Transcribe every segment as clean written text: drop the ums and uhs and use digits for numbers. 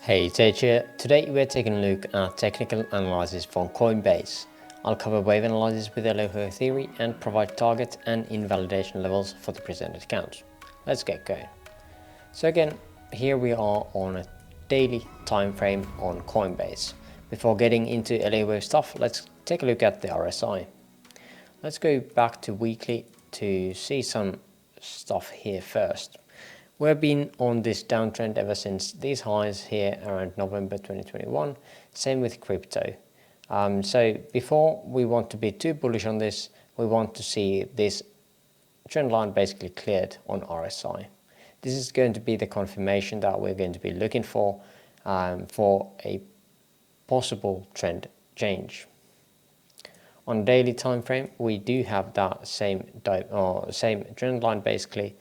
Hey, Tej here. Today we're taking a look at technical analysis from COINBASE. I'll cover wave analysis with Elliott Wave Theory and provide target and invalidation levels for the presented accounts. Let's get going. So again, here we are on a daily time frame on COINBASE. Before getting into Elliott Wave stuff, let's take a look at the RSI. Let's go back to weekly to see some stuff here first. We've been on this downtrend ever since these highs here around November 2021. Same with crypto. So before we want to be too bullish on this, we want to see this trend line basically cleared on RSI. This is going to be the confirmation that we're going to be looking for a possible trend change. On daily time frame, we do have that same trend line basically.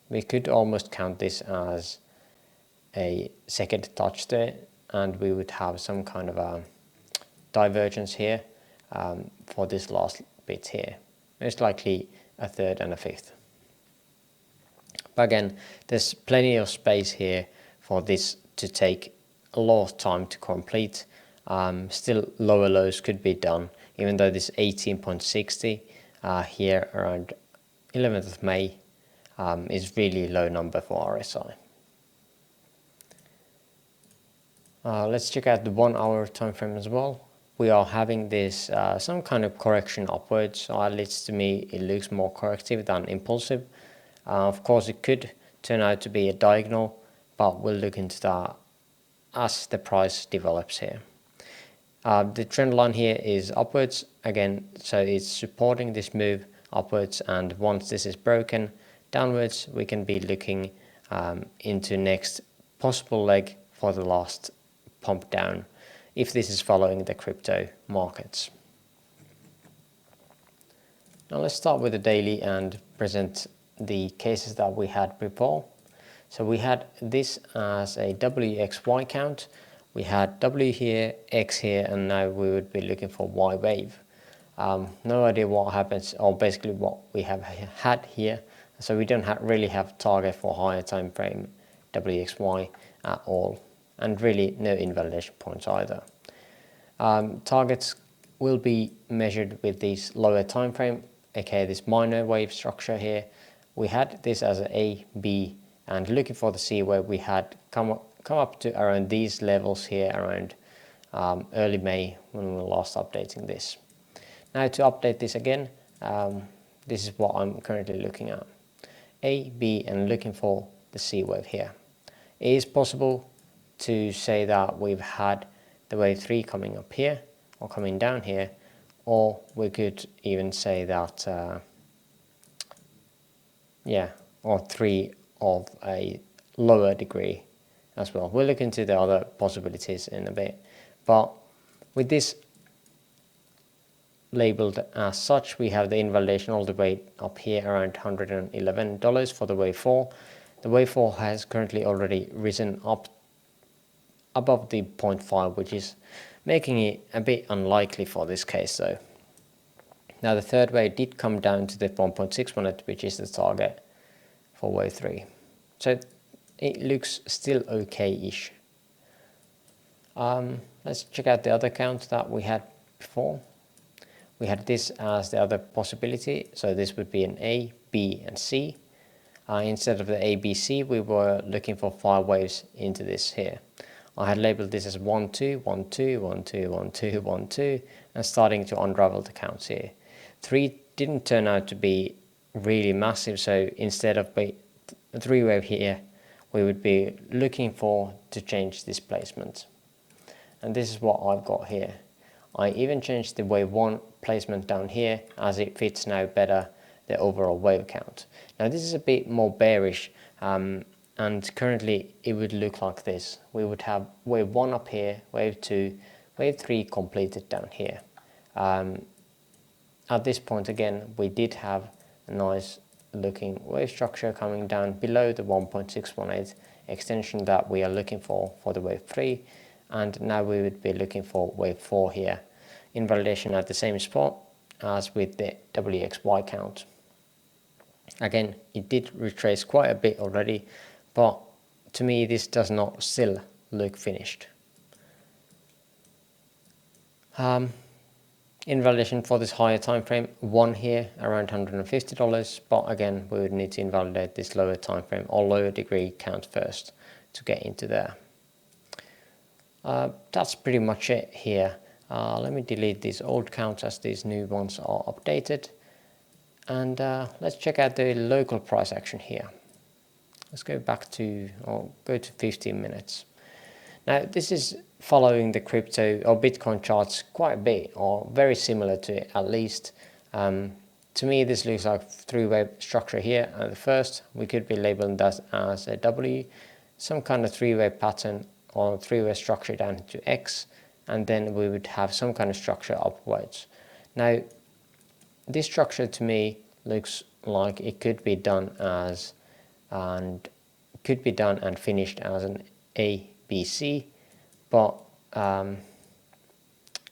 We could almost count this as a second touch there, and we would have some kind of a divergence here for this last bit here. Most likely a third and a fifth. But again, there's plenty of space here for this to take a lot of time to complete. Still lower lows could be done, even though this 18.60 here around 11th of May is really low number for RSI. Let's check out the 1 hour time frame as well. We are having this some kind of correction upwards, so at least to me it looks more corrective than impulsive. Of course it could turn out to be a diagonal, but we'll look into that as the price develops here. The trend line here is upwards again, so it's supporting this move upwards, and once this is broken downwards, we can be looking into next possible leg for the last pump down, if this is following the crypto markets. Now let's start with the daily and present the cases that we had before. So we had this as a WXY count, we had W here, X here, and now we would be looking for Y wave. No idea what happens, or basically what we have had here. So we don't really have target for higher time frame WXY at all, and really no invalidation points either. Targets will be measured with this lower time frame, aka this minor wave structure here. We had this as an A, B, and looking for the C wave, we had come up to around these levels here around early May when we were last updating this. Now to update this again, this is what I'm currently looking at. A, B, and looking for the C wave here. It is possible to say that we've had the wave 3 coming up here or coming down here, or we could even say that or 3 of a lower degree as well. We'll look into the other possibilities in a bit, but with this labeled as such, we have the invalidation all the way up here around $111 for the wave 4. The wave 4 has currently already risen up above the 0.5, which is making it a bit unlikely for this case though. Now the third wave did come down to the 1.618, which is the target for wave 3. So it looks still okay-ish. Let's check out the other count that we had before. We had this as the other possibility, so this would be an A, B, and C. Instead of the A, B, C, we were looking for 5 waves into this here. I had labeled this as 1, 2, 1, 2, 1, 2, 1, 2, 1, 2, and starting to unravel the counts here. 3 didn't turn out to be really massive, so instead of a 3 wave here, we would be looking for to change this placement. And this is what I've got here. I even changed the wave 1 placement down here as it fits now better the overall wave count. Now this is a bit more bearish, and currently it would look like this. We would have wave 1 up here, wave 2, wave 3 completed down here. At this point again, we did have a nice looking wave structure coming down below the 1.618 extension that we are looking for the wave 3. And now we would be looking for wave 4 here, invalidation at the same spot as with the WXY count. Again, it did retrace quite a bit already, but to me this does not still look finished. Invalidation for this higher time frame, 1 here around $150, but again we would need to invalidate this lower time frame or lower degree count first to get into there. That's pretty much it here. Let me delete these old counts as these new ones are updated, and let's check out the local price action here. Let's go back to, or go to 15 minutes. Now this is following the crypto or Bitcoin charts quite a bit, or very similar to it at least. To me this looks like three-way structure here. At the first we could be labeling that as a W, some kind of three-way pattern or three-way structure down to X, and then we would have some kind of structure upwards. Now this structure to me looks like it could be done as and finished as an ABC, but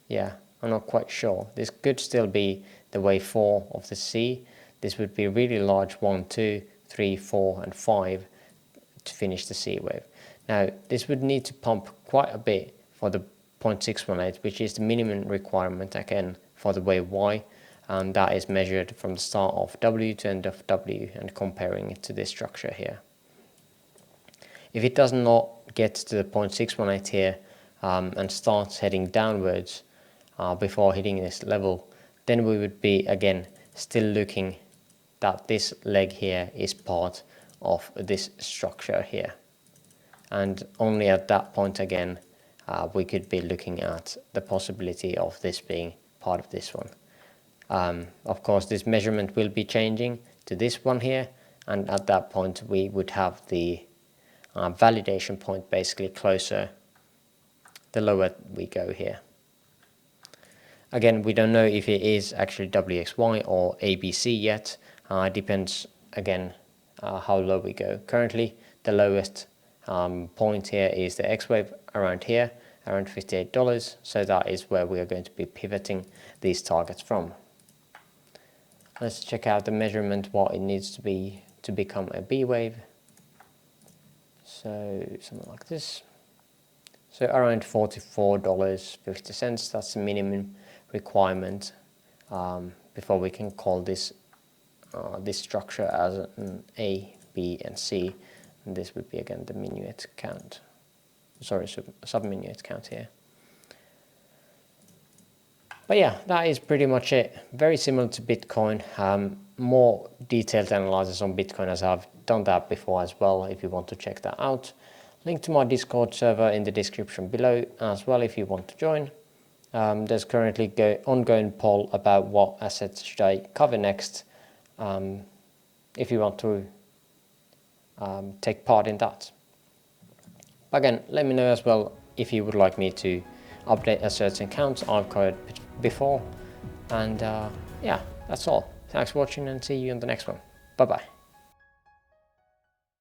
yeah, I'm not quite sure. This could still be the wave 4 of the C. This would be really large 1, 2, 3, 4 and 5 to finish the C wave. Now this would need to pump quite a bit for the 0.618, which is the minimum requirement again for the wave Y, and that is measured from the start of W to end of W and comparing it to this structure here. If it does not get to the 0.618 here and starts heading downwards before hitting this level, then we would be again still looking that this leg here is part of this structure here, and only at that point again we could be looking at the possibility of this being part of this one. Of course this measurement will be changing to this one here, and at that point we would have the validation point basically closer the lower we go here. Again, we don't know if it is actually WXY or ABC yet. It depends again how low we go. Currently the lowest point here is the X wave around here, around $58, so that is where we are going to be pivoting these targets from. Let's check out the measurement, what it needs to be to become a B wave. So something like this. So around $44.50, that's the minimum requirement before we can call this this structure as an A, B and C, and this would be again the minuet count, sorry, sub-minuet count here. But yeah, that is pretty much it. Very similar to Bitcoin. More detailed analysis on Bitcoin, as I've done that before as well, if you want to check that out. Link to my Discord server in the description below as well if you want to join. There's currently ongoing poll about what assets should I cover next, if you want to take part in that. But again, let me know as well if you would like me to update a certain account I've covered before. And yeah, that's all. Thanks for watching and see you in the next one. Bye bye.